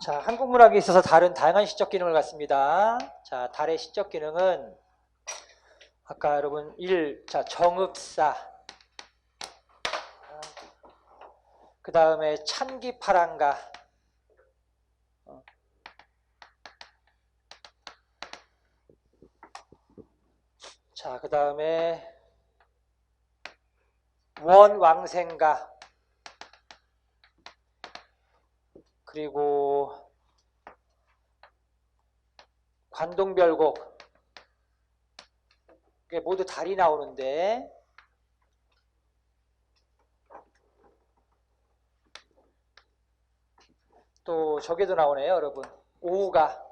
자, 한국문학에 있어서 다양한 시적 기능을 갖습니다. 자, 달의 시적 기능은 아까 여러분 자, 정읍사, 그 다음에 찬기파랑가, 자, 그 다음에 원왕생가, 그리고 관동별곡, 이게 모두 달이 나오는데, 또 저게도 나오네요, 여러분. 오우가.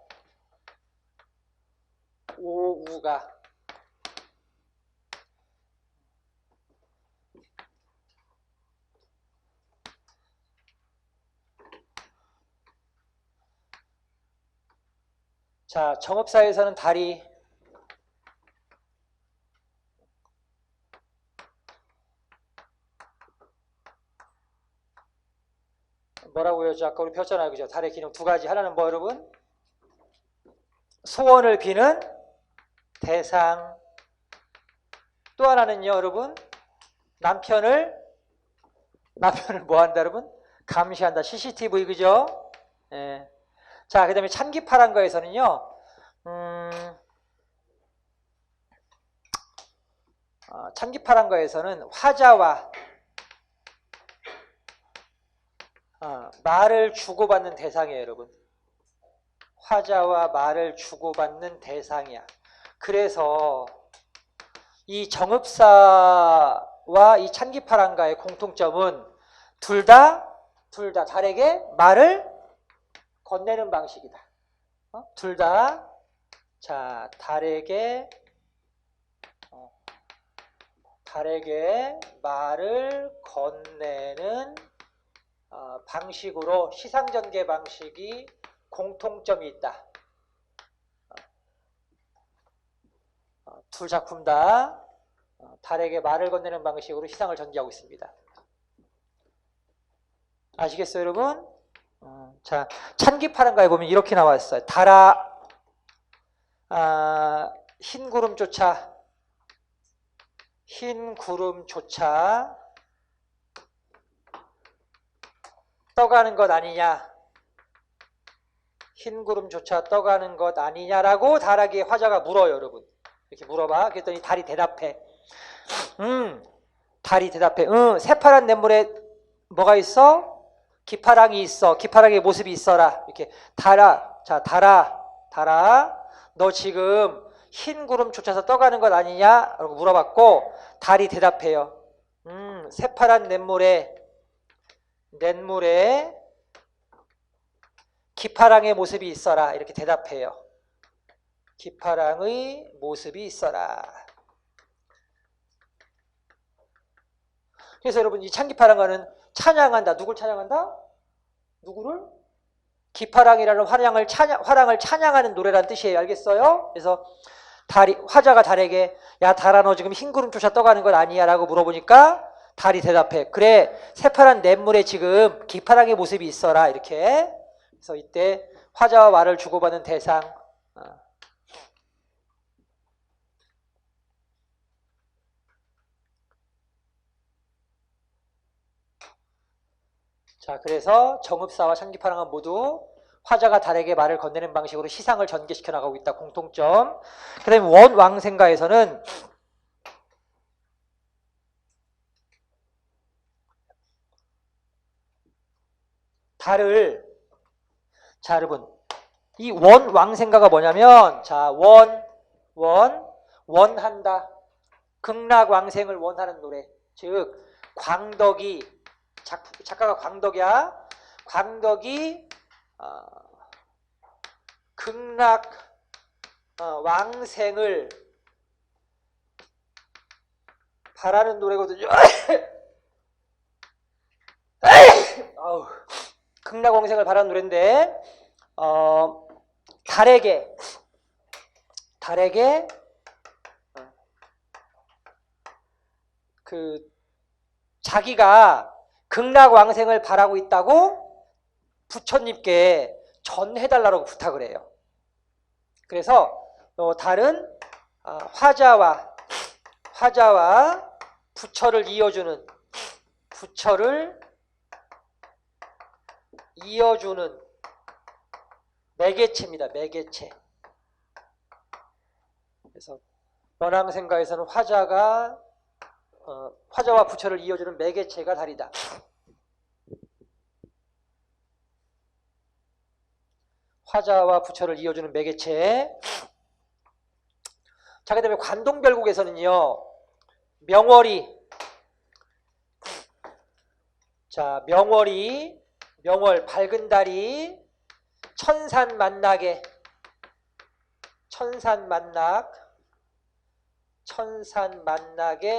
자, 정읍사에서는 달이 뭐라고요? 아까 우리 배웠잖아요. 그죠? 달의 기능 두 가지. 하나는 뭐 여러분? 소원을 비는 대상. 또 하나는요, 여러분? 남편을 뭐 한다, 여러분? 감시한다. CCTV, 그죠? 예. 자, 그 다음에 찬기파랑거에서는요, 찬기파랑거에서는 화자와 말을 주고받는 대상이에요, 여러분. 화자와 말을 주고받는 대상이야. 그래서 이 정읍사와 이 찬기파랑가의 공통점은 둘 다 달에게 말을 건네는 방식이다. 둘 다, 자, 달에게 말을 건네는 방식으로 시상전개 방식이 공통점이 있다. 둘 작품 다 달에게 말을 건네는 방식으로 시상을 전개하고 있습니다. 아시겠어요, 여러분? 자, 찬기파랑가에 보면 이렇게 나왔어요. 달아 흰 구름조차 떠가는 것 아니냐. 흰 구름조차 떠가는 것 아니냐라고 달에게 화자가 물어요, 여러분. 이렇게 물어봐. 그랬더니 달이 대답해. 달이 대답해. 새파란 냇물에 뭐가 있어? 기파랑이 있어. 기파랑의 모습이 있어라. 이렇게 달아. 자, 달아. 너 지금 흰 구름 쫓아서 떠가는 것 아니냐? 라고 물어봤고 달이 대답해요. 새파란 냇물에 기파랑의 모습이 있어라. 이렇게 대답해요. 기파랑의 모습이 있어라. 그래서 여러분 이 찬기파랑가는 찬양한다. 누굴 찬양한다? 누구를? 기파랑이라는 화랑을 찬양하는 노래라는 뜻이에요. 알겠어요? 그래서 화자가 달에게 야 달아 너 지금 흰 구름 쫓아 떠가는 것 아니야? 라고 물어보니까 달이 대답해. 그래 새파란 냇물에 지금 기파랑의 모습이 있어라. 이렇게. 그래서 이때 화자와 말을 주고받는 대상. 자, 그래서 정읍사와 찬기파랑은 모두 화자가 달에게 말을 건네는 방식으로 시상을 전개시켜 나가고 있다. 공통점. 그 다음에 원왕생가에서는 달을, 자, 여러분, 이 원왕생가가 뭐냐면, 자, 원한다. 극락왕생을 원하는 노래. 즉, 광덕이, 작가가 광덕이야. 광덕이 극락 왕생을 바라는 노래거든요. 극락 왕생을 바라는 노래인데 달에게 그 자기가 극락 왕생을 바라고 있다고 부처님께 전해달라고 부탁을 해요. 그래서 달은 화자와 부처를 이어주는 매개체입니다. 매개체. 그래서 원앙생가에서는 화자와 부처를 이어주는 매개체가 달이다. 화자와 부처를 이어주는 매개체. 자, 그 다음에 관동별국에서는요, 명월, 밝은 달이 천산만낙에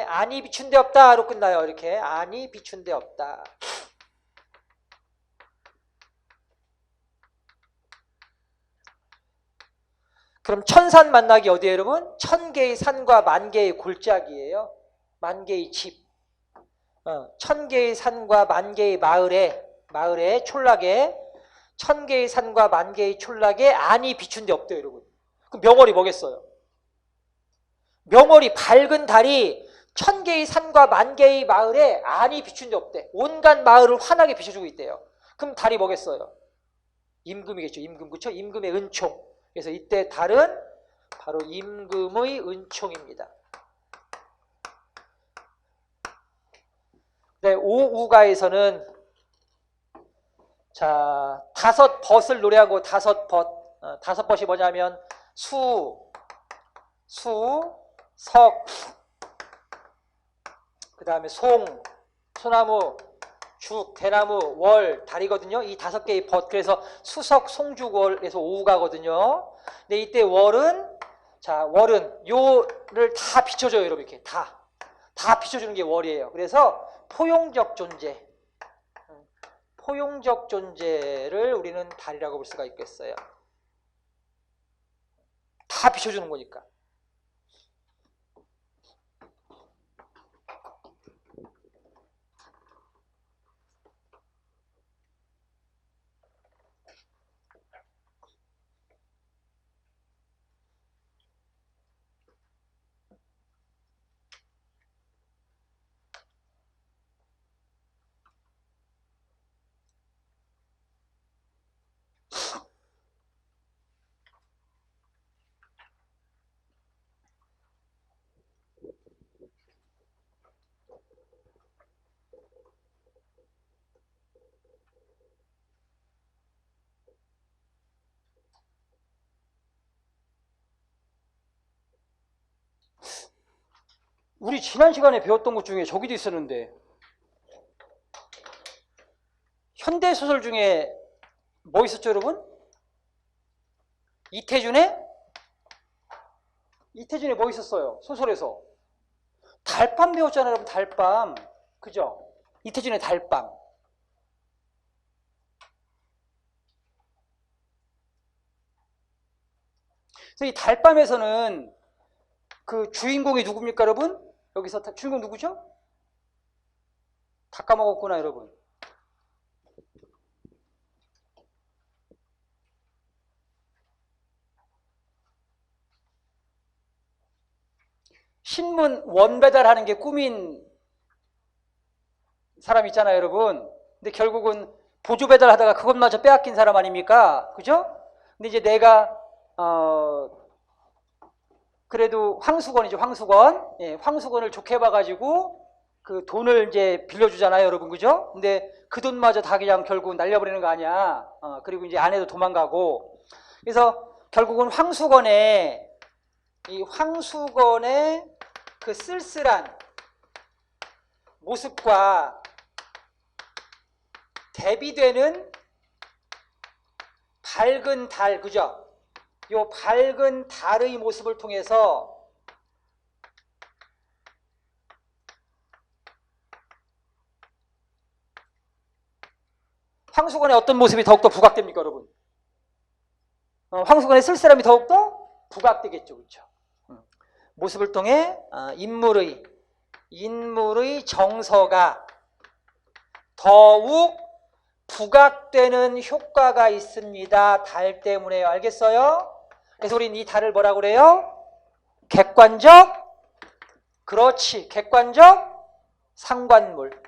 안이 비춘 데 없다로 끝나요. 이렇게 안이 비춘 데 없다. 그럼 천산만낙이 어디예요, 여러분? 1000개의 산과 10,000개의 골짜기예요. 10,000개의 집. 1000개의 산과 10,000개의 마을에 촌락에 1000개의 산과 10,000개의 촌락에 안이 비춘 데 없대요, 여러분. 그럼 명월이 뭐겠어요? 명월이 밝은 달이 1000개의 산과 10,000개의 마을에 안이 비춘 데 없대. 온갖 마을을 환하게 비춰주고 있대요. 그럼 달이 뭐겠어요? 임금이겠죠. 임금, 그렇죠? 임금의 은총. 그래서 이때 달은 바로 임금의 은총입니다. 네, 오우가에서는 자, 5벗을 노래하고 5벗. 5벗이 뭐냐면 수, 석, 그 다음에 소나무, 죽, 대나무, 월, 달이거든요. 이 5개의 벗. 그래서 수석, 송죽월에서 오우가거든요. 근데 이때 월은 요를 다 비춰줘요, 여러분. 이렇게 다 비춰주는 게 월이에요. 그래서 포용적 존재를 우리는 달이라고 볼 수가 있겠어요. 다 비춰주는 거니까. 우리 지난 시간에 배웠던 것 중에 저기도 있었는데, 현대소설 중에 뭐 있었죠, 여러분? 이태준의 뭐 있었어요? 소설에서. 달밤 배웠잖아요, 여러분. 달밤. 그죠? 이태준의 달밤. 그래서 이 달밤에서는 그 주인공이 누굽니까, 여러분? 여기서 주인공 누구죠? 다 까먹었구나, 여러분. 신문 원배달하는 게 꿈인 사람 있잖아요, 여러분. 근데 결국은 보조 배달하다가 그것마저 빼앗긴 사람 아닙니까? 그죠? 근데 이제 내가 그래도 황수건이죠, 황수건. 예, 황수건을 좋게 봐가지고 그 돈을 이제 빌려주잖아요, 여러분. 그죠? 근데 그 돈마저 다 그냥 결국 날려버리는 거 아니야. 그리고 이제 아내도 도망가고. 그래서 결국은 황수건의 그 쓸쓸한 모습과 대비되는 밝은 달, 그죠? 요 밝은 달의 모습을 통해서 황수건의 어떤 모습이 더욱더 부각됩니까, 여러분? 황수건의 쓸쓸함이 더욱더 부각되겠죠, 그렇죠? 모습을 통해 인물의 정서가 더욱 부각되는 효과가 있습니다. 달 때문에요. 알겠어요? 그래서 우리는 이 달을 뭐라고 그래요? 객관적, 그렇지, 객관적 상관물.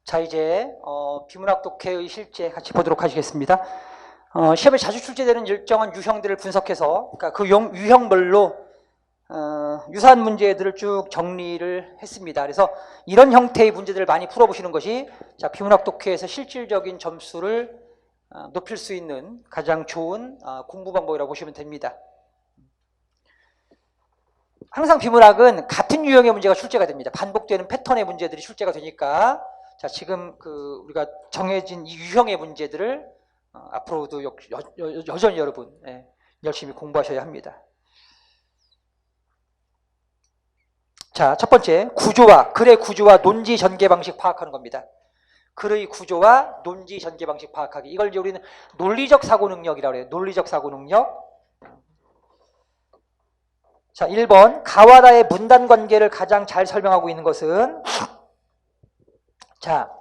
자, 이제 비문학 독해의 실제 같이 보도록 하시겠습니다. 시험에 자주 출제되는 일정한 유형들을 분석해서, 그러니까 그 유형별로 유사한 문제들을 쭉 정리를 했습니다. 그래서 이런 형태의 문제들을 많이 풀어보시는 것이 자, 비문학 독해에서 실질적인 점수를 높일 수 있는 가장 좋은 공부 방법이라고 보시면 됩니다. 항상 비문학은 같은 유형의 문제가 출제가 됩니다. 반복되는 패턴의 문제들이 출제가 되니까 자, 지금 우리가 정해진 이 유형의 문제들을 앞으로도 여전히 여러분 열심히 공부하셔야 합니다. 자, 첫 번째, 글의 구조와 논지 전개 방식 파악하는 겁니다. 글의 구조와 논지 전개 방식 파악하기. 이걸 이제 우리는 논리적 사고 능력이라고 해요. 논리적 사고 능력. 자, 1번, 가와 나의 문단 관계를 가장 잘 설명하고 있는 것은 자,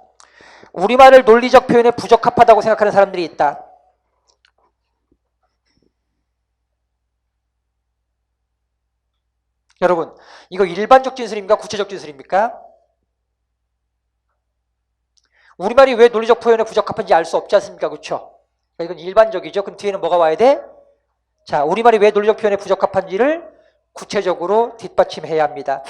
우리말을 논리적 표현에 부적합하다고 생각하는 사람들이 있다. 여러분, 이거 일반적 진술입니까? 구체적 진술입니까? 우리말이 왜 논리적 표현에 부적합한지 알 수 없지 않습니까? 그렇죠? 이건 일반적이죠. 그럼 뒤에는 뭐가 와야 돼? 자, 우리말이 왜 논리적 표현에 부적합한지를 구체적으로 뒷받침해야 합니다.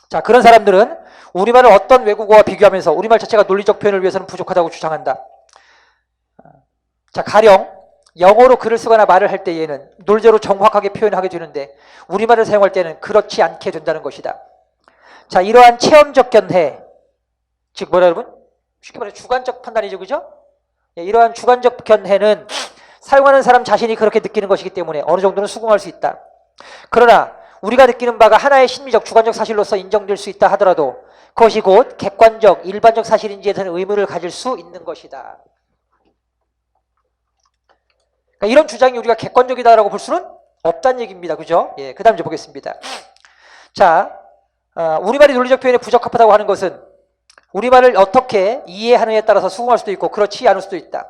자, 그런 사람들은 우리말을 어떤 외국어와 비교하면서 우리말 자체가 논리적 표현을 위해서는 부족하다고 주장한다. 자, 가령 영어로 글을 쓰거나 말을 할 때에는 논리적으로 정확하게 표현하게 되는데 우리말을 사용할 때는 그렇지 않게 된다는 것이다. 자, 이러한 체험적 견해, 즉 뭐라 여러분? 쉽게 말해 주관적 판단이죠, 그죠? 이러한 주관적 견해는 사용하는 사람 자신이 그렇게 느끼는 것이기 때문에 어느 정도는 수긍할 수 있다. 그러나 우리가 느끼는 바가 하나의 심리적 주관적 사실로서 인정될 수 있다 하더라도 그것이 곧 객관적 일반적 사실인지에 대한 의문을 가질 수 있는 것이다. 그러니까 이런 주장이 우리가 객관적이다라고 볼 수는 없다는 얘기입니다. 그죠? 예, 그 다음 이제 보겠습니다. 자, 우리말이 논리적 표현에 부적합하다고 하는 것은 우리말을 어떻게 이해하느냐에 따라서 수긍할 수도 있고 그렇지 않을 수도 있다.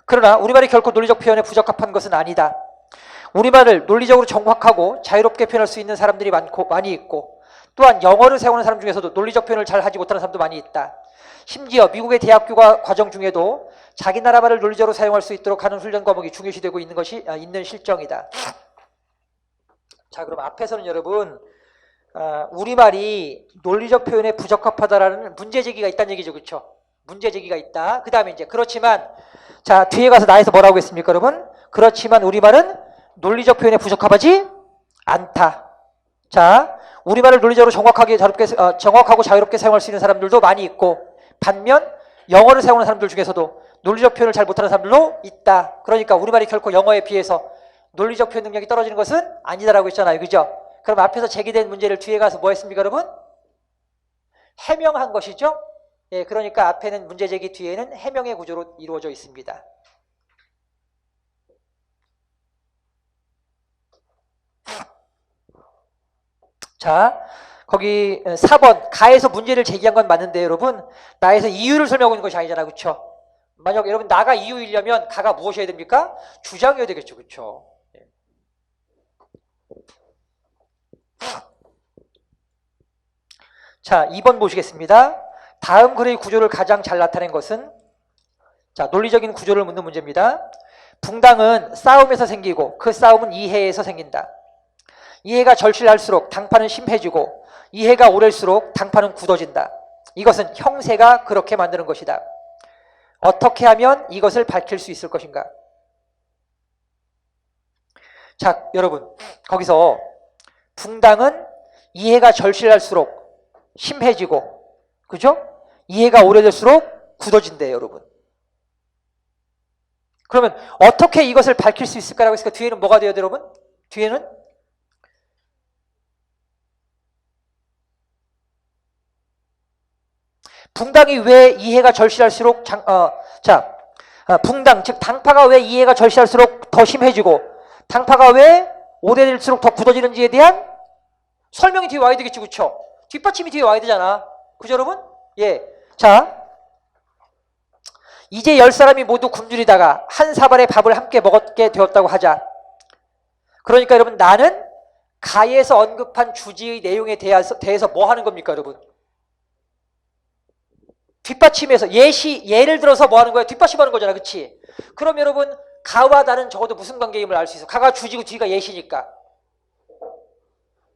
그러나 우리말이 결코 논리적 표현에 부적합한 것은 아니다. 우리말을 논리적으로 정확하고 자유롭게 표현할 수 있는 사람들이 많이 있고 또한 영어를 사용하는 사람 중에서도 논리적 표현을 잘 하지 못하는 사람도 많이 있다. 심지어 미국의 대학교가 과정 중에도 자기 나라 말을 논리적으로 사용할 수 있도록 하는 훈련 과목이 중요시되고 있는 실정이다. 자, 그럼 앞에서는 여러분 우리말이 논리적 표현에 부적합하다라는 문제제기가 있다는 얘기죠. 그렇죠? 문제제기가 있다. 그 다음에 이제 그렇지만 자, 뒤에 가서 나에서 뭐라고 했습니까, 여러분? 그렇지만 우리말은 논리적 표현에 부적합하지 않다. 자, 우리말을 논리적으로 정확하고 자유롭게 사용할 수 있는 사람들도 많이 있고 반면 영어를 사용하는 사람들 중에서도 논리적 표현을 잘 못하는 사람들도 있다. 그러니까 우리말이 결코 영어에 비해서 논리적 표현 능력이 떨어지는 것은 아니다라고 했잖아요. 그죠? 그럼 앞에서 제기된 문제를 뒤에 가서 뭐 했습니까, 여러분? 해명한 것이죠? 예, 그러니까 앞에는 문제 제기 뒤에는 해명의 구조로 이루어져 있습니다. 자, 거기 4번 가에서 문제를 제기한 건 맞는데 여러분 나에서 이유를 설명하고 있는 것이 아니잖아요. 그렇죠? 만약 여러분 나가 이유이려면 가가 무엇이어야 됩니까? 주장이어야 되겠죠. 그렇죠? 자, 2번 보시겠습니다. 다음 글의 구조를 가장 잘 나타낸 것은, 자, 논리적인 구조를 묻는 문제입니다. 붕당은 싸움에서 생기고 그 싸움은 이해에서 생긴다. 이해가 절실할수록 당파는 심해지고 이해가 오래일수록 당파는 굳어진다. 이것은 형세가 그렇게 만드는 것이다. 어떻게 하면 이것을 밝힐 수 있을 것인가? 자, 여러분, 거기서 붕당은 이해가 절실할수록 심해지고, 그죠? 이해가 오래될수록 굳어진대요, 여러분. 그러면 어떻게 이것을 밝힐 수 있을까라고 했으니까 뒤에는 뭐가 돼요, 여러분? 뒤에는 붕당이 왜 이해가 절실할수록 붕당, 즉 당파가 왜 이해가 절실할수록 더 심해지고 당파가 왜 오래될수록 더 굳어지는지에 대한 설명이 뒤에 와야 되겠지, 그쵸? 뒷받침이 뒤에 와야 되잖아. 그죠, 여러분? 예. 자, 이제 10사람이 모두 굶주리다가 한 사발의 밥을 함께 먹게 되었다고 하자. 그러니까 여러분, 나는 가에서 언급한 주지의 내용에 대해서 뭐 하는 겁니까, 여러분? 뒷받침해서 예를 들어서 뭐 하는 거야? 뒷받침하는 거잖아, 그치? 그럼 여러분, 가와 나는 적어도 무슨 관계임을 알 수 있어. 가가 주지고 뒤가 예시니까.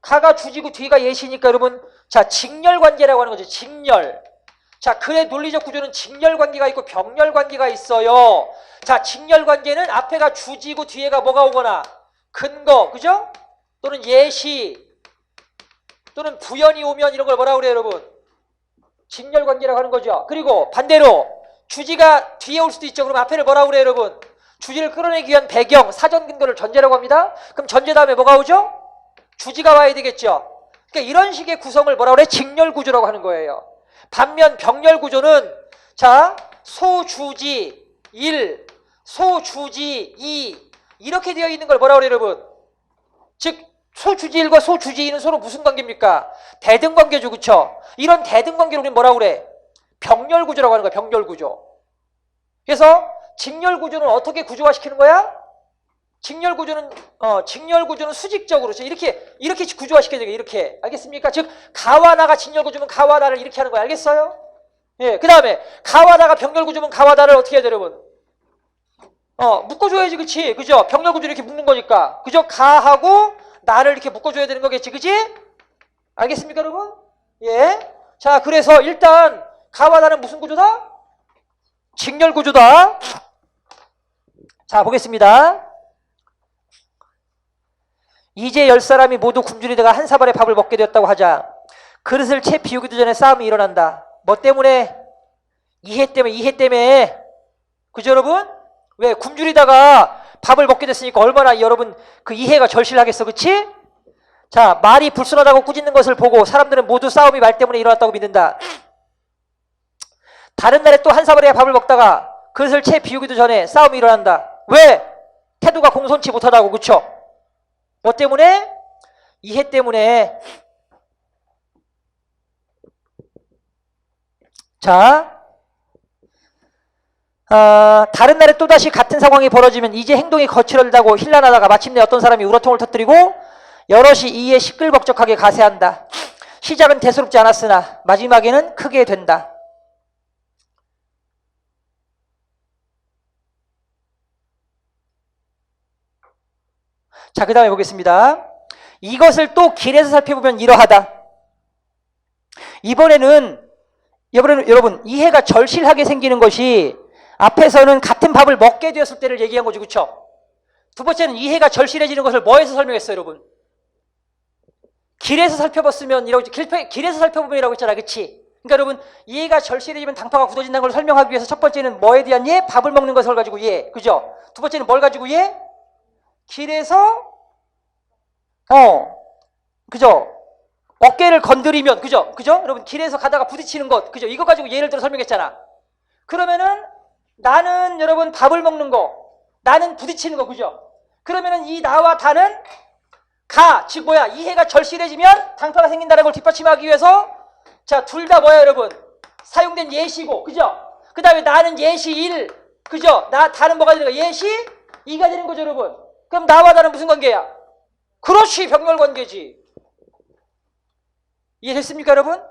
가가 주지고 뒤가 예시니까 여러분, 자, 직렬관계라고 하는 거죠. 직렬. 자, 글의 논리적 구조는 직렬관계가 있고 병렬관계가 있어요. 자, 직렬관계는 앞에가 주지고 뒤에가 뭐가 오거나 근거, 그죠? 또는 예시, 또는 부연이 오면 이런 걸 뭐라고 그래요, 여러분? 직렬관계라고 하는 거죠. 그리고 반대로 주지가 뒤에 올 수도 있죠. 그럼 앞에를 뭐라고 그래요, 여러분? 주지를 끌어내기 위한 배경, 사전 근거를 전제라고 합니다. 그럼 전제 다음에 뭐가 오죠? 주지가 와야 되겠죠. 그러니까 이런 식의 구성을 뭐라고 그래? 직렬구조라고 하는 거예요. 반면 병렬구조는, 자, 소주지 1, 소주지 2 이렇게 되어 있는 걸 뭐라고 그래요, 여러분? 즉 소주지 1과 소주지 2는 서로 무슨 관계입니까? 대등관계죠, 그쵸? 이런 대등관계를 우리는 뭐라고 그래? 병렬구조라고 하는 거야, 병렬구조. 그래서 직렬구조는 어떻게 구조화시키는 거야? 직렬구조는 수직적으로 이렇게 구조화시켜야 돼요. 이렇게. 알겠습니까? 즉 가와 나가 직렬구조면 가와 나를 이렇게 하는 거야. 알겠어요? 예. 그다음에 가와 나가 병렬구조면 가와 나를 어떻게 해야 돼, 여러분? 묶어줘야지, 그치? 그죠? 병렬구조 이렇게 묶는 거니까. 그죠? 가하고 나를 이렇게 묶어줘야 되는 거겠지, 그치? 알겠습니까, 여러분? 예. 자, 그래서 일단 가와 나는 무슨 구조다? 직렬구조다. 자, 보겠습니다. 이제 10사람이 모두 굶주리다가 한 사발의 밥을 먹게 되었다고 하자. 그릇을 채 비우기도 전에 싸움이 일어난다. 뭐 때문에? 이해 때문에. 그죠, 여러분? 왜? 굶주리다가 밥을 먹게 됐으니까 얼마나 여러분 그 이해가 절실하겠어, 그치? 자, 말이 불순하다고 꾸짖는 것을 보고 사람들은 모두 싸움이 말 때문에 일어났다고 믿는다. 다른 날에 또 한 사발의 밥을 먹다가 그릇을 채 비우기도 전에 싸움이 일어난다. 왜? 태도가 공손치 못하다고, 그쵸? 뭐 때문에? 이해 때문에. 자, 다른 날에 또다시 같은 상황이 벌어지면 이제 행동이 거칠어지다고 힐난하다가 마침내 어떤 사람이 우라통을 터뜨리고 여럿이 이에 시끌벅적하게 가세한다. 시작은 대수롭지 않았으나 마지막에는 크게 된다. 자, 그 다음에 보겠습니다. 이것을 또 길에서 살펴보면 이러하다. 이번에는 여러분 이해가 절실하게 생기는 것이 앞에서는 같은 밥을 먹게 되었을 때를 얘기한 거죠, 그렇죠? 두 번째는 이해가 절실해지는 것을 뭐에서 설명했어요, 여러분? 길에서 살펴봤으면 길에서 살펴보면이라고 했잖아, 그렇지? 그러니까 여러분 이해가 절실해지면 당파가 굳어진다는 걸 설명하기 위해서 첫 번째는 뭐에 대한 예? 밥을 먹는 것을 가지고 예, 그죠? 두 번째는 뭘 가지고 예? 길에서 그죠? 어깨를 건드리면 그죠? 여러분 길에서 가다가 부딪히는 것 그죠? 이거 가지고 예를 들어 설명했잖아. 그러면은 나는 여러분 밥을 먹는 거, 나는 부딪히는 거 그죠? 그러면은 이 나와 다는 즉 뭐야? 이해가 절실해지면 당파가 생긴다는 걸 뒷받침하기 위해서 자, 둘 다 뭐야, 여러분? 사용된 예시고 그죠? 그 다음에 나는 예시 1 그죠? 다는 뭐가 되는 거야? 예시 2가 되는 거죠, 여러분. 그럼 나와 다는 무슨 관계야? 그렇지, 병렬관계지. 이해됐습니까, 여러분?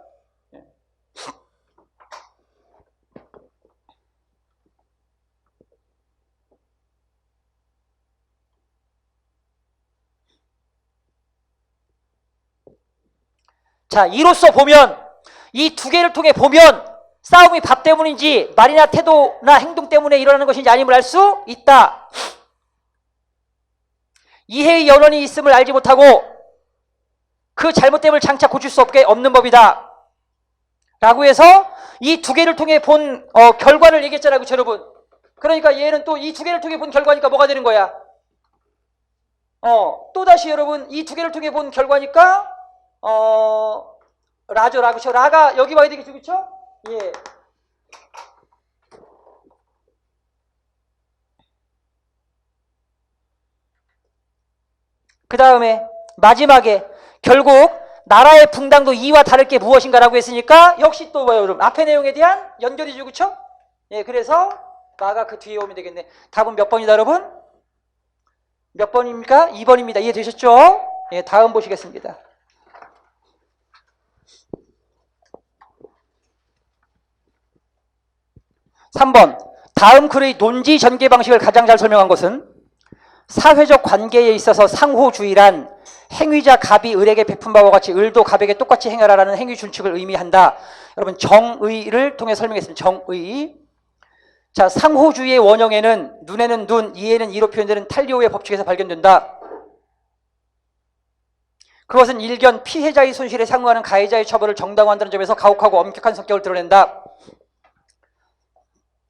자, 이로써 보면 이 두 개를 통해 보면 싸움이 밥 때문인지 말이나 태도나 행동 때문에 일어나는 것인지 아님을 알 수 있다. 이해의 연원이 있음을 알지 못하고 그 잘못됨을 장차 고칠 수 없는 법이다. 라고 해서 이 두 개를 통해 본 결과를 얘기했잖아요. 그렇죠, 여러분? 그러니까 얘는 또 이 두 개를 통해 본 결과니까 뭐가 되는 거야? 또다시 여러분 이 두 개를 통해 본 결과니까 라죠. 라. 그렇죠? 라가 여기 와야 되겠죠. 그렇죠? 예. 그 다음에 마지막에 결국 나라의 분당도 이와 다를 게 무엇인가라고 했으니까 역시 또 뭐예요, 여러분? 앞의 내용에 대한 연결이죠. 그렇죠? 예, 그래서 마가 그 뒤에 오면 되겠네. 답은 몇 번이다, 여러분? 몇 번입니까? 2번입니다. 이해되셨죠? 예, 다음 보시겠습니다. 3번. 다음 글의 논지 전개 방식을 가장 잘 설명한 것은 사회적 관계에 있어서 상호주의란 행위자 갑이 을에게 베푼 바와 같이 을도 갑에게 똑같이 행하라라는 행위 준칙을 의미한다. 여러분 정의를 통해 설명했습니다. 정의. 자, 상호주의의 원형에는 눈에는 눈, 이에는 이로 표현되는 탈리오의 법칙에서 발견된다. 그것은 일견 피해자의 손실에 상응하는 가해자의 처벌을 정당화한다는 점에서 가혹하고 엄격한 성격을 드러낸다.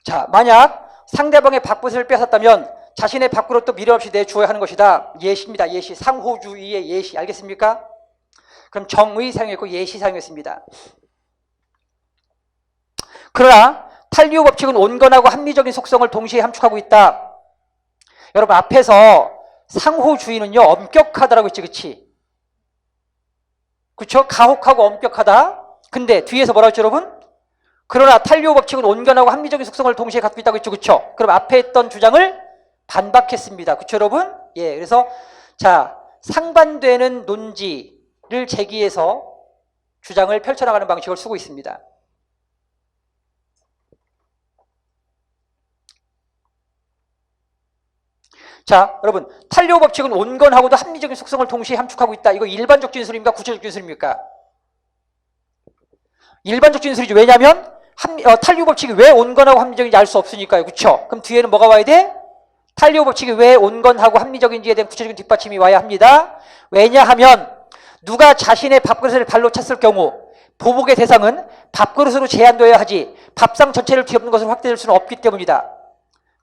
자, 만약 상대방의 밥그릇을 뺏었다면 자신의 밥그릇도 미련 없이 내주어야 하는 것이다. 예시입니다. 예시. 상호주의의 예시. 알겠습니까? 그럼 정의 사용했고 예시 사용했습니다. 그러나 탈리오 법칙은 온건하고 합리적인 속성을 동시에 함축하고 있다. 여러분 앞에서 상호주의는요 엄격하다라고 했지, 그치? 그쵸? 가혹하고 엄격하다. 근데 뒤에서 뭐라고 했죠, 여러분? 그러나 탈리오 법칙은 온건하고 합리적인 속성을 동시에 갖고 있다고 했죠, 그쵸? 그럼 앞에 했던 주장을 반박했습니다. 그쵸, 여러분? 예, 그래서 자, 상반되는 논지를 제기해서 주장을 펼쳐나가는 방식을 쓰고 있습니다. 자, 여러분 탈리오 법칙은 온건하고도 합리적인 속성을 동시에 함축하고 있다. 이거 일반적 진술입니까? 구체적 진술입니까? 일반적 진술이죠. 왜냐하면 탈리오 법칙이 왜 온건하고 합리적인지 알 수 없으니까요. 그렇죠? 그럼 뒤에는 뭐가 와야 돼? 탈리오 법칙이 왜 온건하고 합리적인지에 대한 구체적인 뒷받침이 와야 합니다. 왜냐하면 누가 자신의 밥그릇을 발로 찼을 경우 보복의 대상은 밥그릇으로 제한되어야 하지 밥상 전체를 뒤엎는 것으로 확대될 수는 없기 때문이다.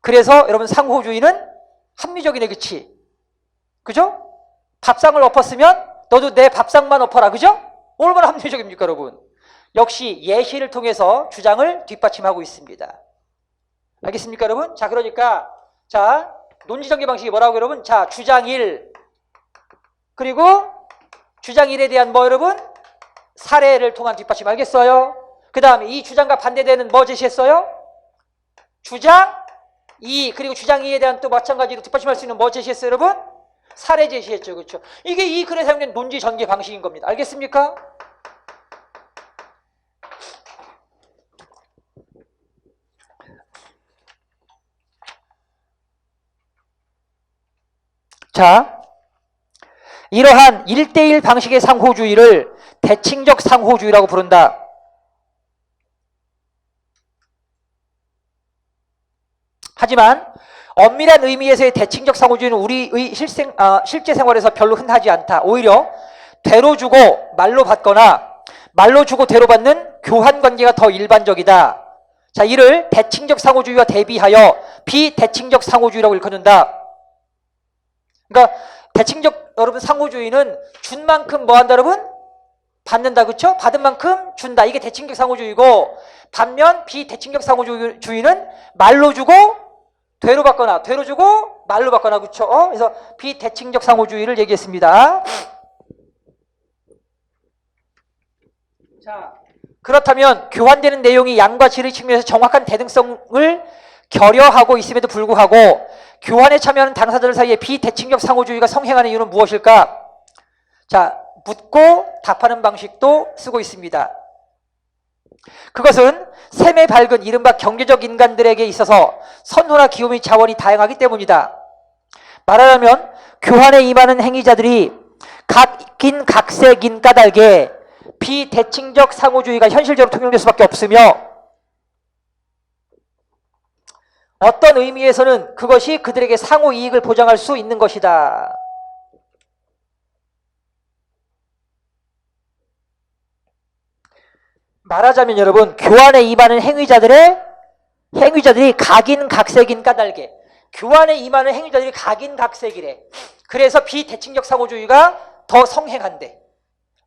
그래서 여러분 상호주의는 합리적이네, 그치? 그죠? 밥상을 엎었으면 너도 내 밥상만 엎어라, 그죠? 얼마나 합리적입니까, 여러분? 역시 예시를 통해서 주장을 뒷받침하고 있습니다. 알겠습니까, 여러분? 자, 그러니까 자, 논지전개 방식이 뭐라고, 여러분? 자, 주장 1 그리고 주장 1에 대한 뭐, 여러분? 사례를 통한 뒷받침. 알겠어요? 그 다음에 이 주장과 반대되는 뭐 제시했어요? 주장 2 그리고 주장 2에 대한 또 마찬가지로 뒷받침할 수 있는 뭐 제시했어요, 여러분? 사례 제시했죠. 그렇죠? 이게 이 글에 사용된 논지 전개 방식인 겁니다. 알겠습니까? 자, 이러한 1대1 방식의 상호주의를 대칭적 상호주의라고 부른다. 하지만 엄밀한 의미에서의 대칭적 상호주의는 우리의 실제 생활에서 별로 흔하지 않다. 오히려 되로 주고 말로 받거나 말로 주고 되로 받는 교환관계가 더 일반적이다. 자, 이를 대칭적 상호주의와 대비하여 비대칭적 상호주의라고 일컫는다. 그러니까 대칭적 여러분 상호주의는 준 만큼 뭐 한다, 여러분? 받는다, 그렇죠? 받은 만큼 준다. 이게 대칭적 상호주의고, 반면 비대칭적 상호주의는 말로 주고 되로 받거나 되로 주고 말로 받거나, 그렇죠? 그래서 비대칭적 상호주의를 얘기했습니다. 자, 그렇다면 교환되는 내용이 양과 질의 측면에서 정확한 대등성을 결여하고 있음에도 불구하고 교환에 참여하는 당사자들 사이에 비대칭적 상호주의가 성행하는 이유는 무엇일까? 자, 묻고 답하는 방식도 쓰고 있습니다. 그것은 셈에 밝은 이른바 경제적 인간들에게 있어서 선호나 기호 및 자원이 다양하기 때문이다. 말하자면 교환에 임하는 행위자들이 각인 각색인 까닭에 비대칭적 상호주의가 현실적으로 통용될 수밖에 없으며 어떤 의미에서는 그것이 그들에게 상호 이익을 보장할 수 있는 것이다. 말하자면 여러분, 교환에 임하는 행위자들이 각인각색인 까닭에 교환에 임하는 행위자들이 각인각색이래. 그래서 비대칭적 상호주의가 더 성행한대.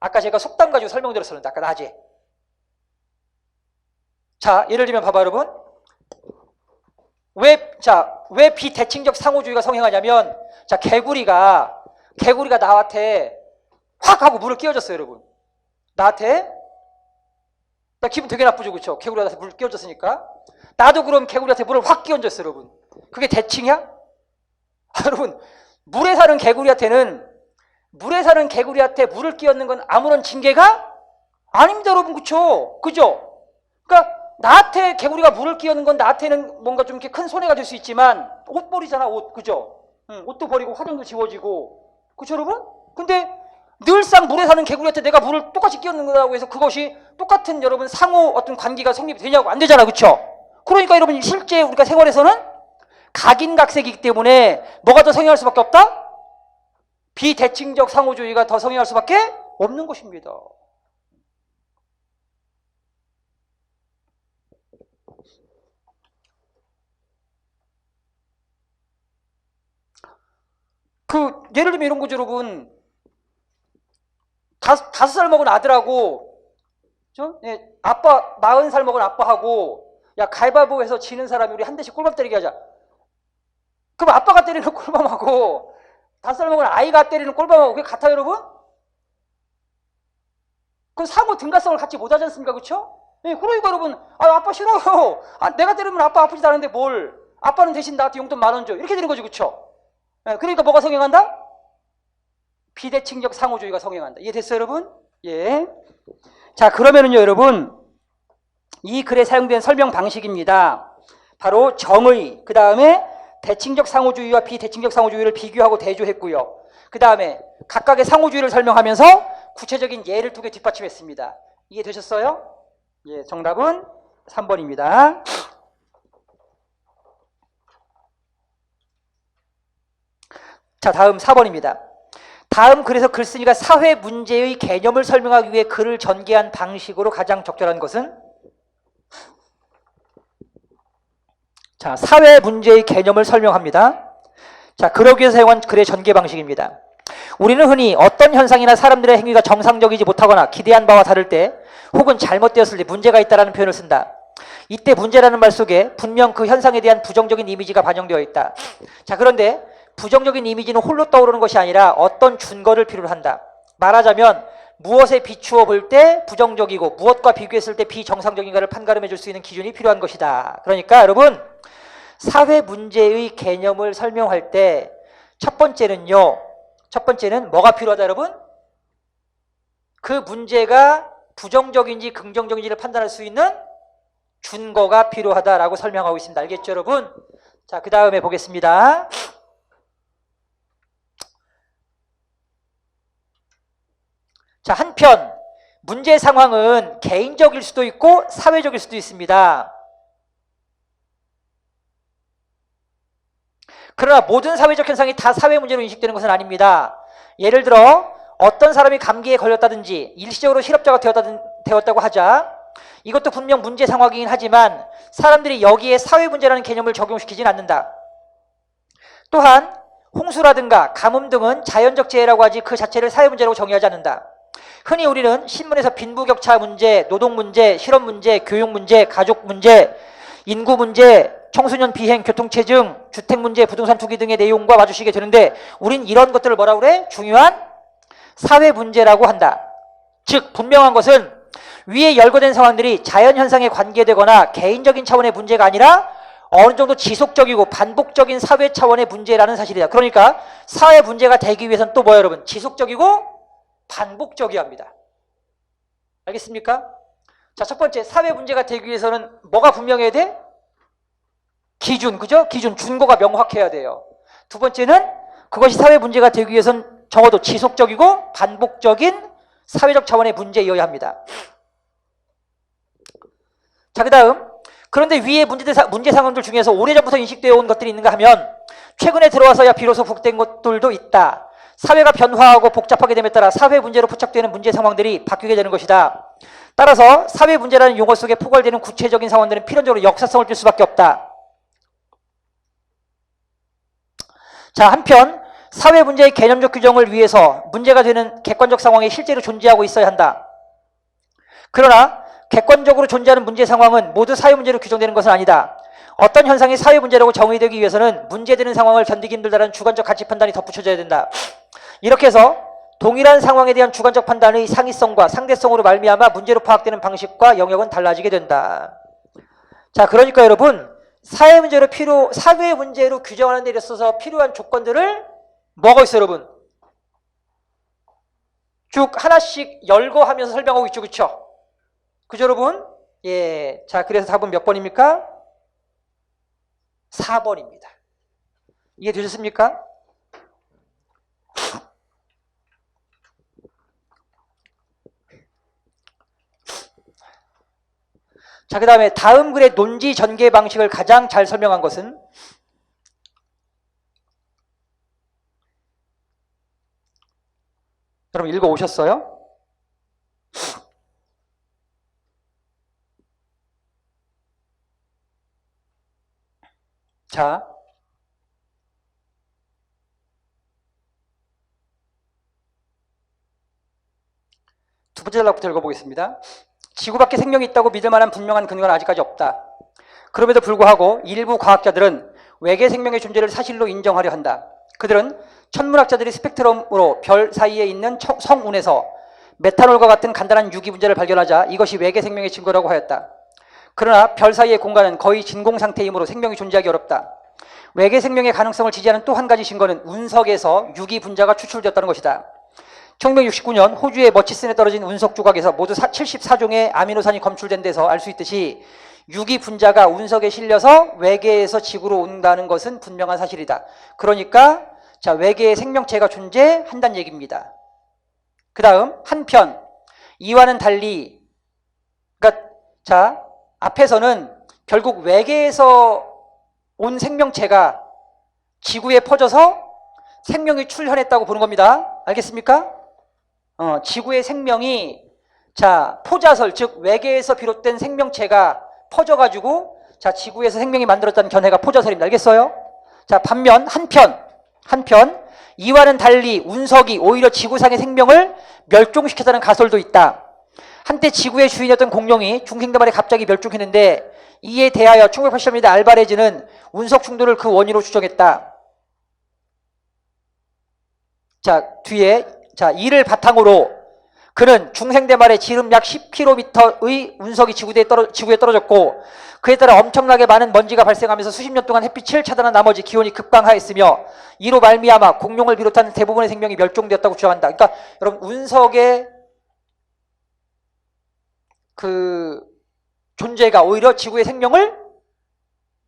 아까 제가 속담 가지고 설명드렸었는데 아까 낮에. 자, 예를 들면 봐봐 여러분. 왜 비대칭적 상호주의가 성행하냐면, 자, 개구리가 나한테 확 하고 물을 끼워줬어요 여러분. 나한테 나 기분 되게 나쁘죠, 그렇죠? 개구리가 나한테 물을 끼워줬으니까. 나도 그럼 개구리한테 물을 확 끼얹었어요 여러분. 그게 대칭이야? 여러분, 물에 사는 개구리한테 물을 끼얹는 건 아무런 징계가 아닙니다 여러분. 그쵸? 그러니까 나한테 개구리가 물을 끼얹는 건 나한테는 뭔가 좀 이렇게 큰 손해가 될 수 있지만, 옷 버리잖아, 옷. 그죠? 옷도 버리고 화장도 지워지고. 그쵸 여러분? 근데 늘상 물에 사는 개구리한테 내가 물을 똑같이 끼얹는 거라고 해서 그것이 똑같은 여러분 상호 어떤 관계가 성립이 되냐고? 안 되잖아. 그쵸? 그러니까 여러분 실제 우리가 생활에서는 각인각색이기 때문에 뭐가 더 성행할 수밖에 없다? 비대칭적 상호주의가 더 성행할 수밖에 없는 것입니다. 예를 들면 이런 거죠 여러분. 5살 먹은 아들하고, 예, 40살 먹은 아빠하고, 야, 가위바위보 해서 지는 사람이 우리 한 대씩 꿀밤 때리게 하자. 그럼 아빠가 때리는 꿀밤하고 5살 먹은 아이가 때리는 꿀밤하고 그게 같아요 여러분? 그럼 상호 등가성을 갖지 못하지 않습니까? 그렇죠? 예, 그러니까 여러분, 아빠 싫어요. 내가 때리면 아빠 아프지도 않은데 뭘, 아빠는 대신 나한테 용돈 10,000원 줘. 이렇게 되는 거죠. 그렇죠? 예, 그러니까 뭐가 성행한다? 비대칭적 상호주의가 성행한다. 이해됐어요 여러분? 예. 자, 그러면은요 여러분, 이 글에 사용된 설명 방식입니다. 바로 정의, 그 다음에 대칭적 상호주의와 비대칭적 상호주의를 비교하고 대조했고요. 그 다음에 각각의 상호주의를 설명하면서 구체적인 예를 두 개 뒷받침했습니다. 이해되셨어요? 예, 정답은 3번입니다. 자, 다음 4번입니다. 다음 글에서 글쓴이가 사회 문제의 개념을 설명하기 위해 글을 전개한 방식으로 가장 적절한 것은? 자, 사회 문제의 개념을 설명합니다. 자, 그러기 위해서 사용한 글의 전개 방식입니다. 우리는 흔히 어떤 현상이나 사람들의 행위가 정상적이지 못하거나 기대한 바와 다를 때, 혹은 잘못되었을 때 문제가 있다라는 표현을 쓴다. 이때 문제라는 말 속에 분명 그 현상에 대한 부정적인 이미지가 반영되어 있다. 자, 그런데 부정적인 이미지는 홀로 떠오르는 것이 아니라 어떤 준거를 필요로 한다. 말하자면 무엇에 비추어 볼 때 부정적이고 무엇과 비교했을 때 비정상적인가를 판가름해 줄 수 있는 기준이 필요한 것이다. 그러니까 여러분, 사회 문제의 개념을 설명할 때 첫 번째는 뭐가 필요하다 여러분? 그 문제가 부정적인지 긍정적인지를 판단할 수 있는 준거가 필요하다라고 설명하고 있습니다. 알겠죠 여러분? 자, 그 다음에 보겠습니다. 자, 한편 문제 상황은 개인적일 수도 있고 사회적일 수도 있습니다. 그러나 모든 사회적 현상이 다 사회 문제로 인식되는 것은 아닙니다. 예를 들어 어떤 사람이 감기에 걸렸다든지 일시적으로 실업자가 되었다고 하자, 이것도 분명 문제 상황이긴 하지만 사람들이 여기에 사회 문제라는 개념을 적용시키진 않는다. 또한 홍수라든가 가뭄 등은 자연적 재해라고 하지 그 자체를 사회 문제라고 정의하지 않는다. 흔히 우리는 신문에서 빈부격차 문제, 노동 문제, 실업 문제, 교육 문제, 가족 문제, 인구 문제, 청소년 비행, 교통체증, 주택 문제, 부동산 투기 등의 내용과 마주치게 되는데, 우린 이런 것들을 뭐라고 그래? 중요한 사회 문제라고 한다. 즉 분명한 것은 위에 열거된 상황들이 자연현상에 관계되거나 개인적인 차원의 문제가 아니라 어느 정도 지속적이고 반복적인 사회 차원의 문제라는 사실이다. 그러니까 사회 문제가 되기 위해서는 또 뭐예요 여러분? 지속적이고 반복적이어야 합니다. 알겠습니까? 자, 첫 번째, 사회 문제가 되기 위해서는 뭐가 분명해야 돼? 기준, 그죠? 기준, 준거가 명확해야 돼요. 두 번째는 그것이 사회 문제가 되기 위해서는 적어도 지속적이고 반복적인 사회적 차원의 문제이어야 합니다. 자, 그 다음, 그런데 위의 문제 상황들 중에서 오래전부터 인식되어 온 것들이 있는가 하면 최근에 들어와서야 비로소 부각된 것들도 있다. 사회가 변화하고 복잡하게 됨에 따라 사회 문제로 포착되는 문제 상황들이 바뀌게 되는 것이다. 따라서 사회 문제라는 용어 속에 포괄되는 구체적인 상황들은 필연적으로 역사성을 띨 수밖에 없다. 자, 한편 사회 문제의 개념적 규정을 위해서 문제가 되는 객관적 상황이 실제로 존재하고 있어야 한다. 그러나 객관적으로 존재하는 문제 상황은 모두 사회 문제로 규정되는 것은 아니다. 어떤 현상이 사회 문제라고 정의되기 위해서는 문제되는 상황을 견디기 힘들다는 주관적 가치 판단이 덧붙여져야 된다. 이렇게 해서 동일한 상황에 대한 주관적 판단의 상위성과 상대성으로 말미암아 문제로 파악되는 방식과 영역은 달라지게 된다. 자, 그러니까 여러분, 사회 문제로 규정하는 데 있어서 필요한 조건들을 뭐가 있어요, 여러분? 쭉 하나씩 열거하면서 설명하고 있죠, 그렇죠? 그죠, 여러분? 예. 자, 그래서 답은 몇 번입니까? 4번입니다. 이해되셨습니까? 자, 그 다음에 다음 글의 논지 전개 방식을 가장 잘 설명한 것은 여러분 읽어 오셨어요? 자, 두 번째 단락부터 읽어보겠습니다. 지구 밖에 생명이 있다고 믿을 만한 분명한 근거는 아직까지 없다. 그럼에도 불구하고 일부 과학자들은 외계 생명의 존재를 사실로 인정하려 한다. 그들은 천문학자들이 스펙트럼으로 별 사이에 있는 성운에서 메탄올과 같은 간단한 유기 분자를 발견하자 이것이 외계 생명의 증거라고 하였다. 그러나 별 사이의 공간은 거의 진공 상태이므로 생명이 존재하기 어렵다. 외계 생명의 가능성을 지지하는 또 한 가지 증거는 운석에서 유기 분자가 추출되었다는 것이다. 1969년 호주의 머치슨에 떨어진 운석 조각에서 모두 74종의 아미노산이 검출된 데서 알 수 있듯이 유기 분자가 운석에 실려서 외계에서 지구로 온다는 것은 분명한 사실이다. 그러니까 자, 외계에 생명체가 존재한다는 얘기입니다. 그 다음 한편 이와는 달리 그러니까 자, 앞에서는 결국 외계에서 온 생명체가 지구에 퍼져서 생명이 출현했다고 보는 겁니다. 알겠습니까? 지구의 생명이 자, 포자설 즉 외계에서 비롯된 생명체가 퍼져가지고 자, 지구에서 생명이 만들었다는 견해가 포자설입니다. 알겠어요? 자, 반면 한편 이와는 달리 운석이 오히려 지구상의 생명을 멸종시켰다는 가설도 있다. 한때 지구의 주인이었던 공룡이 중생대 말에 갑자기 멸종했는데 이에 대하여 1980년대 알바레즈는 운석 충돌을 그 원인으로 추정했다. 자, 뒤에 자, 이를 바탕으로 그는 중생대 말에 지름 약 10km의 운석이 지구에 떨어졌고 그에 따라 엄청나게 많은 먼지가 발생하면서 수십 년 동안 햇빛을 차단한 나머지 기온이 급강하였으며 이로 말미암아 공룡을 비롯한 대부분의 생명이 멸종되었다고 주장한다. 그러니까 여러분 운석의 그 존재가 오히려 지구의 생명을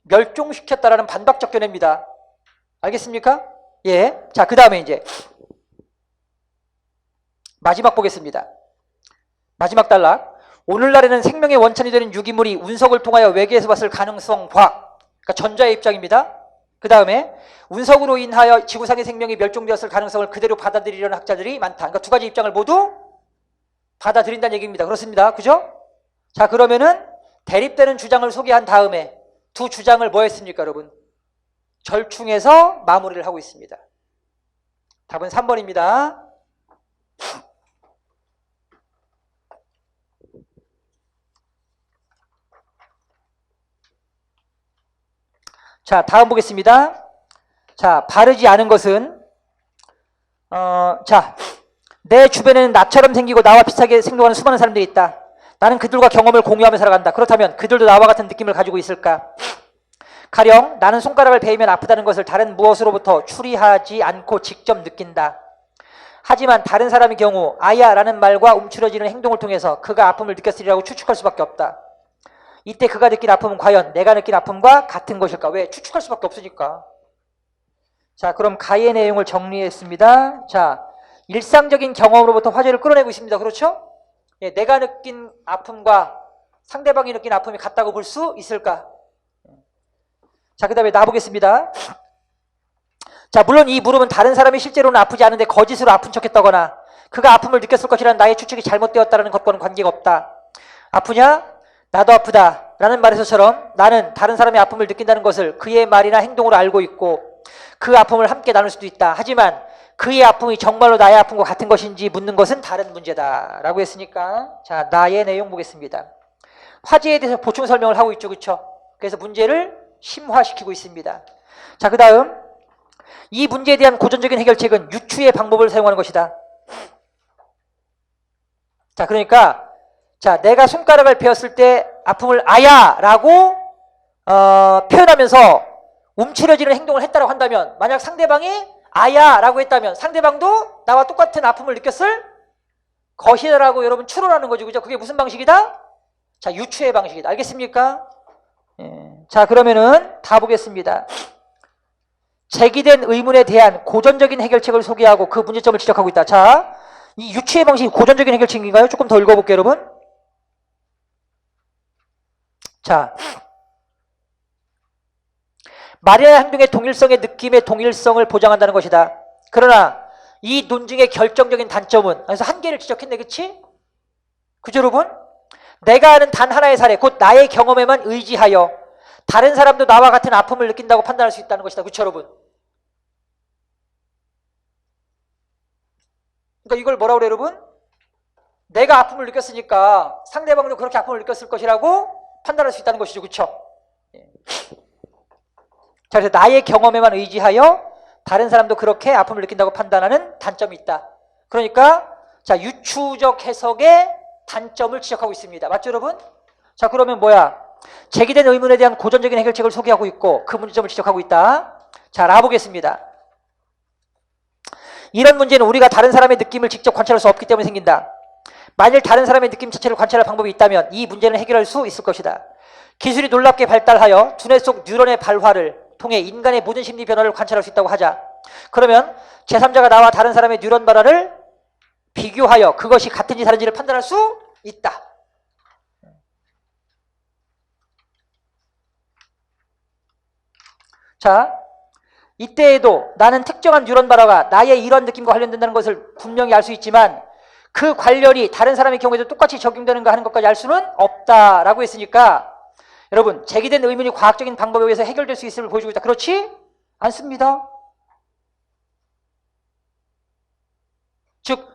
멸종시켰다라는 반박적 견해입니다. 알겠습니까? 예. 자, 그 다음에 이제 마지막 보겠습니다. 마지막 단락. 오늘날에는 생명의 원천이 되는 유기물이 운석을 통하여 외계에서 봤을 가능성 과학, 그러니까 전자의 입장입니다. 그 다음에 운석으로 인하여 지구상의 생명이 멸종되었을 가능성을 그대로 받아들이려는 학자들이 많다. 그러니까 두 가지 입장을 모두 받아들인다는 얘기입니다. 그렇습니다. 그죠? 자, 그러면은 대립되는 주장을 소개한 다음에 두 주장을 뭐 했습니까, 여러분? 절충해서 마무리를 하고 있습니다. 답은 3번입니다. 자, 다음 보겠습니다. 자, 바르지 않은 것은 자, 내 주변에는 나처럼 생기고 나와 비슷하게 행동하는 수많은 사람들이 있다. 나는 그들과 경험을 공유하며 살아간다. 그렇다면 그들도 나와 같은 느낌을 가지고 있을까? 가령 나는 손가락을 베이면 아프다는 것을 다른 무엇으로부터 추리하지 않고 직접 느낀다. 하지만 다른 사람의 경우 아야 라는 말과 움츠러지는 행동을 통해서 그가 아픔을 느꼈으리라고 추측할 수밖에 없다. 이때 그가 느낀 아픔은 과연 내가 느낀 아픔과 같은 것일까? 왜? 추측할 수밖에 없으니까. 자, 그럼 가의 내용을 정리했습니다. 자, 일상적인 경험으로부터 화제를 끌어내고 있습니다. 그렇죠? 예, 내가 느낀 아픔과 상대방이 느낀 아픔이 같다고 볼 수 있을까? 자, 그 다음에 나보겠습니다. 자, 물론 이 물음은 다른 사람이 실제로는 아프지 않은데 거짓으로 아픈 척했다거나 그가 아픔을 느꼈을 것이라는 나의 추측이 잘못되었다는 것과는 관계가 없다. 아프냐? 나도 아프다 라는 말에서처럼 나는 다른 사람의 아픔을 느낀다는 것을 그의 말이나 행동으로 알고 있고 그 아픔을 함께 나눌 수도 있다. 하지만 그의 아픔이 정말로 나의 아픔과 같은 것인지 묻는 것은 다른 문제다 라고 했으니까, 자, 나의 내용 보겠습니다. 화제에 대해서 보충 설명을 하고 있죠. 그렇죠? 그래서 문제를 심화시키고 있습니다. 자, 그 다음 이 문제에 대한 고전적인 해결책은 유추의 방법을 사용하는 것이다. 자, 그러니까 자, 내가 손가락을 베었을 때 아픔을 아야 라고 표현하면서 움츠려지는 행동을 했다고 한다면, 만약 상대방이 아야 라고 했다면 상대방도 나와 똑같은 아픔을 느꼈을 것이라고 여러분 추론하는 거죠. 그죠? 그게 무슨 방식이다? 자, 유추의 방식이다. 알겠습니까? 예. 자, 그러면은 다 보겠습니다. 제기된 의문에 대한 고전적인 해결책을 소개하고 그 문제점을 지적하고 있다. 자, 이 유추의 방식이 고전적인 해결책인가요? 조금 더 읽어볼게요, 여러분. 자, 말이나 행동의 동일성의 느낌의 동일성을 보장한다는 것이다. 그러나 이 논증의 결정적인 단점은, 그래서 한계를 지적했네, 그치? 그죠, 여러분? 내가 아는 단 하나의 사례, 곧 나의 경험에만 의지하여 다른 사람도 나와 같은 아픔을 느낀다고 판단할 수 있다는 것이다. 그쵸, 여러분? 그러니까 이걸 뭐라고 그래요, 여러분? 내가 아픔을 느꼈으니까 상대방도 그렇게 아픔을 느꼈을 것이라고 판단할 수 있다는 것이죠. 그쵸? 자, 그래서 나의 경험에만 의지하여 다른 사람도 그렇게 아픔을 느낀다고 판단하는 단점이 있다. 그러니까 자, 유추적 해석의 단점을 지적하고 있습니다. 맞죠, 여러분? 자, 그러면 뭐야? 제기된 의문에 대한 고전적인 해결책을 소개하고 있고 그 문제점을 지적하고 있다. 자, 알아보겠습니다. 이런 문제는 우리가 다른 사람의 느낌을 직접 관찰할 수 없기 때문에 생긴다. 만일 다른 사람의 느낌 자체를 관찰할 방법이 있다면 이 문제는 해결할 수 있을 것이다. 기술이 놀랍게 발달하여 두뇌 속 뉴런의 발화를 통해 인간의 모든 심리 변화를 관찰할 수 있다고 하자. 그러면 제3자가 나와 다른 사람의 뉴런 발화를 비교하여 그것이 같은지 다른지를 판단할 수 있다. 자, 이때에도 나는 특정한 뉴런 발화가 나의 이런 느낌과 관련된다는 것을 분명히 알 수 있지만 그 관련이 다른 사람의 경우에도 똑같이 적용되는가 하는 것까지 알 수는 없다라고 했으니까, 여러분, 제기된 의문이 과학적인 방법에 의해서 해결될 수 있음을 보여주고 있다. 그렇지 않습니다. 즉,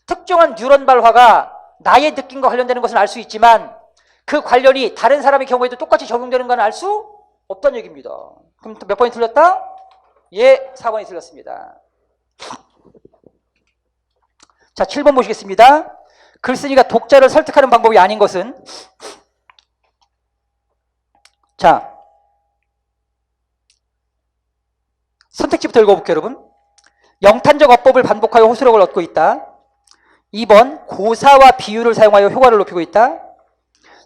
특정한 뉴런 발화가 나의 느낌과 관련되는 것은 알 수 있지만 그 관련이 다른 사람의 경우에도 똑같이 적용되는 건 알 수 없다는 얘기입니다. 그럼 몇 번이 틀렸다? 예, 4번이 틀렸습니다. 자, 7번 보시겠습니다. 글쓴이가 독자를 설득하는 방법이 아닌 것은, 자, 선택지부터 읽어볼게요, 여러분. 영탄적 어법을 반복하여 호소력을 얻고 있다. 2번, 고사와 비유를 사용하여 효과를 높이고 있다.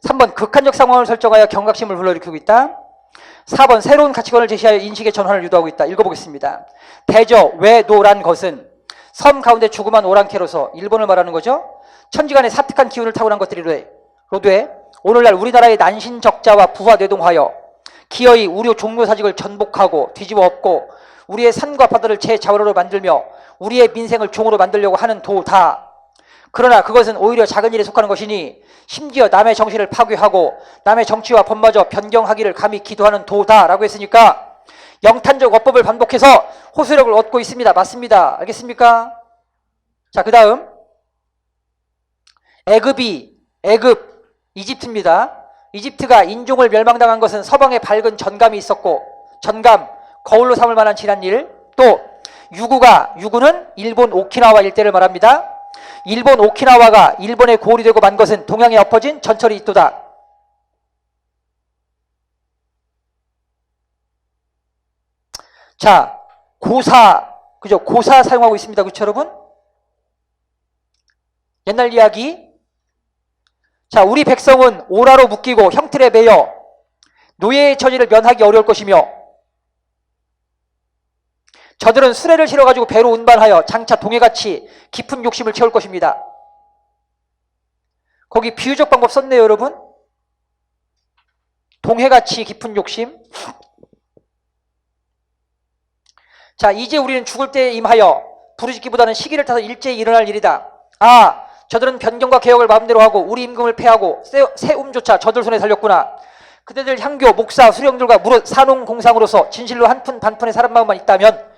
3번, 극한적 상황을 설정하여 경각심을 불러일으키고 있다. 4번, 새로운 가치관을 제시하여 인식의 전환을 유도하고 있다. 읽어보겠습니다. 대저, 왜, 노란 것은 섬 가운데 조그만 오랑캐로서, 일본을 말하는 거죠. 천지간의 사특한 기운을 타고난 것들이로되 오늘날 우리나라의 난신적자와 부화 뇌동하여 기어이 우리 종묘사직을 전복하고 뒤집어 엎고 우리의 산과 바다를 제 자원으로 만들며 우리의 민생을 종으로 만들려고 하는 도다. 그러나 그것은 오히려 작은 일에 속하는 것이니 심지어 남의 정신을 파괴하고 남의 정치와 법마저 변경하기를 감히 기도하는 도다라고 했으니까 영탄적 어법을 반복해서 호소력을 얻고 있습니다. 맞습니다. 알겠습니까? 자, 그 다음 애굽, 이집트입니다. 이집트가 인종을 멸망당한 것은 서방의 밝은 전감이 있었고, 전감, 거울로 삼을 만한 지난 일. 또 유구는 일본 오키나와 일대를 말합니다. 일본 오키나와가 일본의 고을이 되고 만 것은 동양에 엎어진 전철이 있도다. 자, 고사, 그죠? 고사 사용하고 있습니다. 그렇죠, 여러분? 옛날 이야기. 자, 우리 백성은 오라로 묶이고 형틀에 매여 노예의 처지를 면하기 어려울 것이며 저들은 수레를 실어가지고 배로 운반하여 장차 동해같이 깊은 욕심을 채울 것입니다. 거기 비유적 방법 썼네요, 여러분. 동해같이 깊은 욕심. 자, 이제 우리는 죽을 때에 임하여 부르짖기보다는 시기를 타서 일제히 일어날 일이다. 아, 저들은 변경과 개혁을 마음대로 하고 우리 임금을 패하고 세움조차 저들 손에 살렸구나. 그대들 향교, 목사, 수령들과 무릇 산홍공상으로서 진실로 한푼 반푼의 사람 마음만 있다면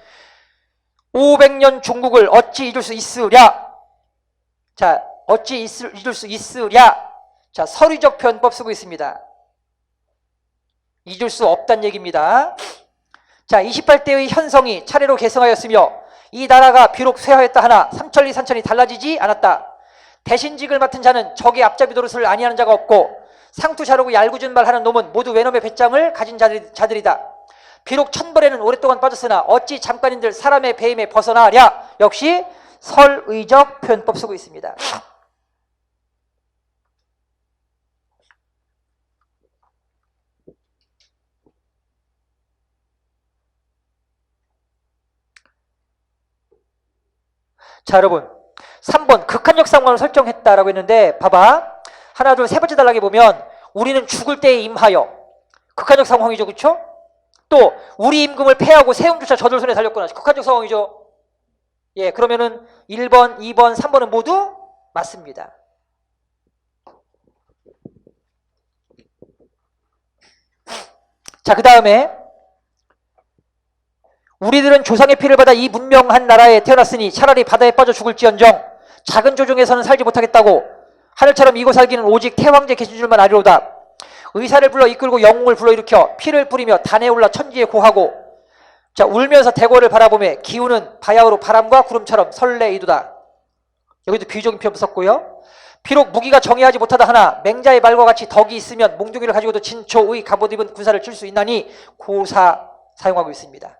500년 중국을 어찌 잊을 수 있으랴. 자, 어찌 잊을 수 있으랴. 자, 서류적 표현법 쓰고 있습니다. 잊을 수 없다는 얘기입니다. 자, 28대의 현성이 차례로 계승하였으며 이 나라가 비록 쇠하였다 하나 삼천리 산천이 달라지지 않았다. 대신직을 맡은 자는 적의 앞잡이 노릇을 아니하는 자가 없고 상투 자르고 얄궂은 말 하는 놈은 모두 외놈의 배짱을 가진 자들이다. 비록 천벌에는 오랫동안 빠졌으나 어찌 잠깐인들 사람의 배임에 벗어나랴. 역시 설의적 표현법 쓰고 있습니다. 자, 여러분 3번 극한적 상황을 설정했다라고 했는데 봐봐. 하나 둘 세 번째 단락에 보면 우리는 죽을 때에 임하여 극한적 상황이죠. 그렇죠? 또 우리 임금을 패하고 세움조차 저들 손에 달렸구나. 극한적 상황이죠. 예, 그러면은 1번, 2번, 3번은 모두 맞습니다. 자, 그 다음에 우리들은 조상의 피를 받아 이 문명한 나라에 태어났으니 차라리 바다에 빠져 죽을지언정 작은 조정에서는 살지 못하겠다고 하늘처럼 이고 살기는 오직 태왕제 계신 줄만 아리로다. 의사를 불러 이끌고 영웅을 불러일으켜 피를 뿌리며 단에 올라 천지에 고하고 자 울면서 대궐을 바라보며 기우는 바야흐로 바람과 구름처럼 설레이도다. 여기도 비유적인 표현 썼고요. 비록 무기가 정의하지 못하다 하나 맹자의 말과 같이 덕이 있으면 몽둥이를 가지고도 진초의 갑옷 입은 군사를 칠 수 있나니 고사 사용하고 있습니다.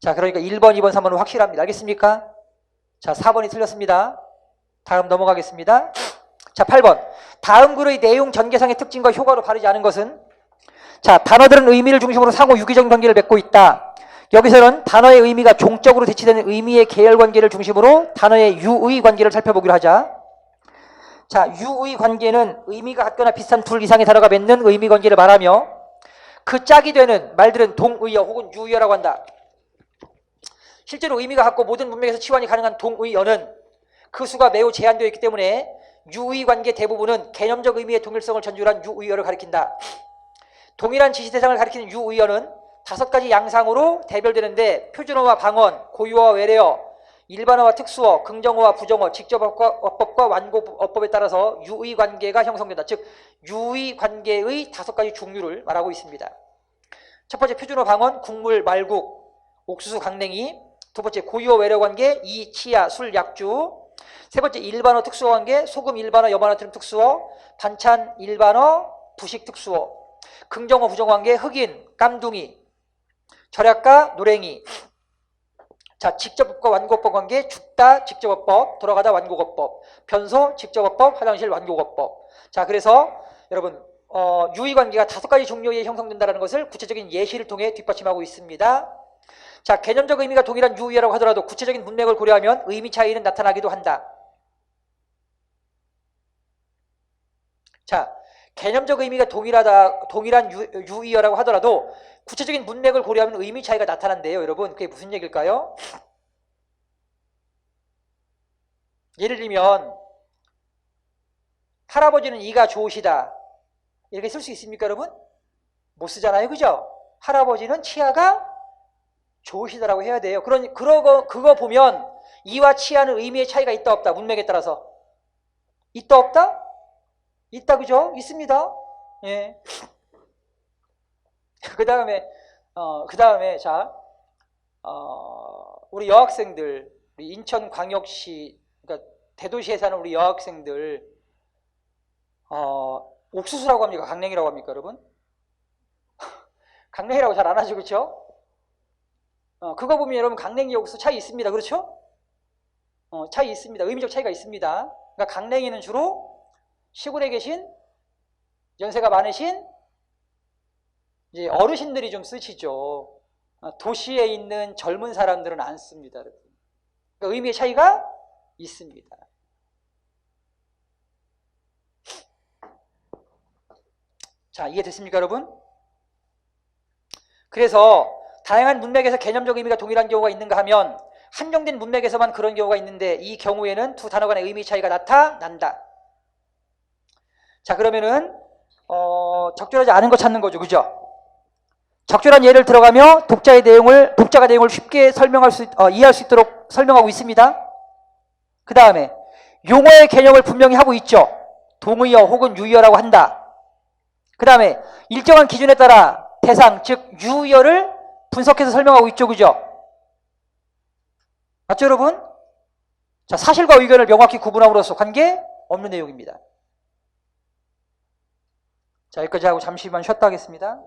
자, 그러니까 1번, 2번, 3번은 확실합니다. 알겠습니까? 자, 4번이 틀렸습니다. 다음 넘어가겠습니다. 자, 8번. 다음 글의 내용 전개상의 특징과 효과로 바르지 않은 것은 자, 단어들은 의미를 중심으로 상호 유기적 관계를 맺고 있다. 여기서는 단어의 의미가 종적으로 대치되는 의미의 계열 관계를 중심으로 단어의 유의 관계를 살펴보기로 하자. 자, 유의 관계는 의미가 같거나 비슷한 둘 이상의 단어가 맺는 의미 관계를 말하며 그 짝이 되는 말들은 동의어 혹은 유의어라고 한다. 실제로 의미가 같고 모든 문맥에서 치환이 가능한 동의어는 그 수가 매우 제한되어 있기 때문에 유의 관계 대부분은 개념적 의미의 동일성을 전율한 유의어를 가리킨다. 동일한 지시 대상을 가리키는 유의어는 5가지 양상으로 대별되는데 표준어와 방언, 고유어와 외래어, 일반어와 특수어, 긍정어와 부정어, 직접어법과 완고어법에 따라서 유의 관계가 형성된다. 즉 유의 관계의 5가지 종류를 말하고 있습니다. 첫 번째 표준어 방언, 국물, 말국, 옥수수, 강냉이. 두 번째 고유어 외래어 관계, 이, 치아, 술, 약주. 세 번째 일반어 특수어 관계, 소금, 일반어, 염화나 트림 특수어, 반찬, 일반어, 부식 특수어. 긍정어, 부정어 관계, 흑인, 깜둥이, 절약가, 노랭이. 자, 직접어법과 완고어법 관계, 죽다, 직접어법, 돌아가다, 완고어법, 변소, 직접어법, 화장실, 완고어법. 자, 그래서 여러분 유의 관계가 5가지 종류에 형성된다는 것을 구체적인 예시를 통해 뒷받침하고 있습니다. 자, 개념적 의미가 동일한 유의어라고 하더라도 구체적인 문맥을 고려하면 의미 차이는 나타나기도 한다. 자, 개념적 의미가 동일한 유의어라고 하더라도 구체적인 문맥을 고려하면 의미 차이가 나타난대요. 여러분, 그게 무슨 얘기일까요? 예를 들면 할아버지는 이가 좋으시다. 이렇게 쓸 수 있습니까, 여러분? 못 쓰잖아요. 그죠? 할아버지는 치아가 좋으시다라고 해야 돼요. 그거 보면 이와 치아는 의미의 차이가 있다 없다. 문맥에 따라서. 있다 없다? 있다. 그죠? 있습니다. 예. 그 다음에 자, 우리 여학생들, 우리 인천광역시, 그러니까 대도시에 사는 우리 여학생들, 옥수수라고 합니까? 강냉이라고 합니까, 여러분? 강냉이라고 잘 안 하죠, 그렇죠? 그거 보면 여러분 강냉이 옥수수 차이 있습니다, 그렇죠? 차이 있습니다. 의미적 차이가 있습니다. 그러니까 강냉이는 주로 시골에 계신 연세가 많으신 이제 어르신들이 좀 쓰시죠. 도시에 있는 젊은 사람들은 안 씁니다. 여러분. 그러니까 의미의 차이가 있습니다. 자, 이해됐습니까, 여러분? 그래서 다양한 문맥에서 개념적 의미가 동일한 경우가 있는가 하면 한정된 문맥에서만 그런 경우가 있는데 이 경우에는 두 단어 간의 의미 차이가 나타난다. 자, 그러면은 적절하지 않은 거 찾는 거죠. 그죠? 적절한 예를 들어가며 독자가 내용을 쉽게 이해할 수 있도록 설명하고 있습니다. 그 다음에 용어의 개념을 분명히 하고 있죠. 동의어 혹은 유의어라고 한다. 그 다음에 일정한 기준에 따라 대상, 즉 유의어를 분석해서 설명하고 있죠. 그죠? 맞죠, 여러분? 자, 사실과 의견을 명확히 구분함으로써 관계 없는 내용입니다. 자, 여기까지 하고 잠시만 쉬었다 하겠습니다.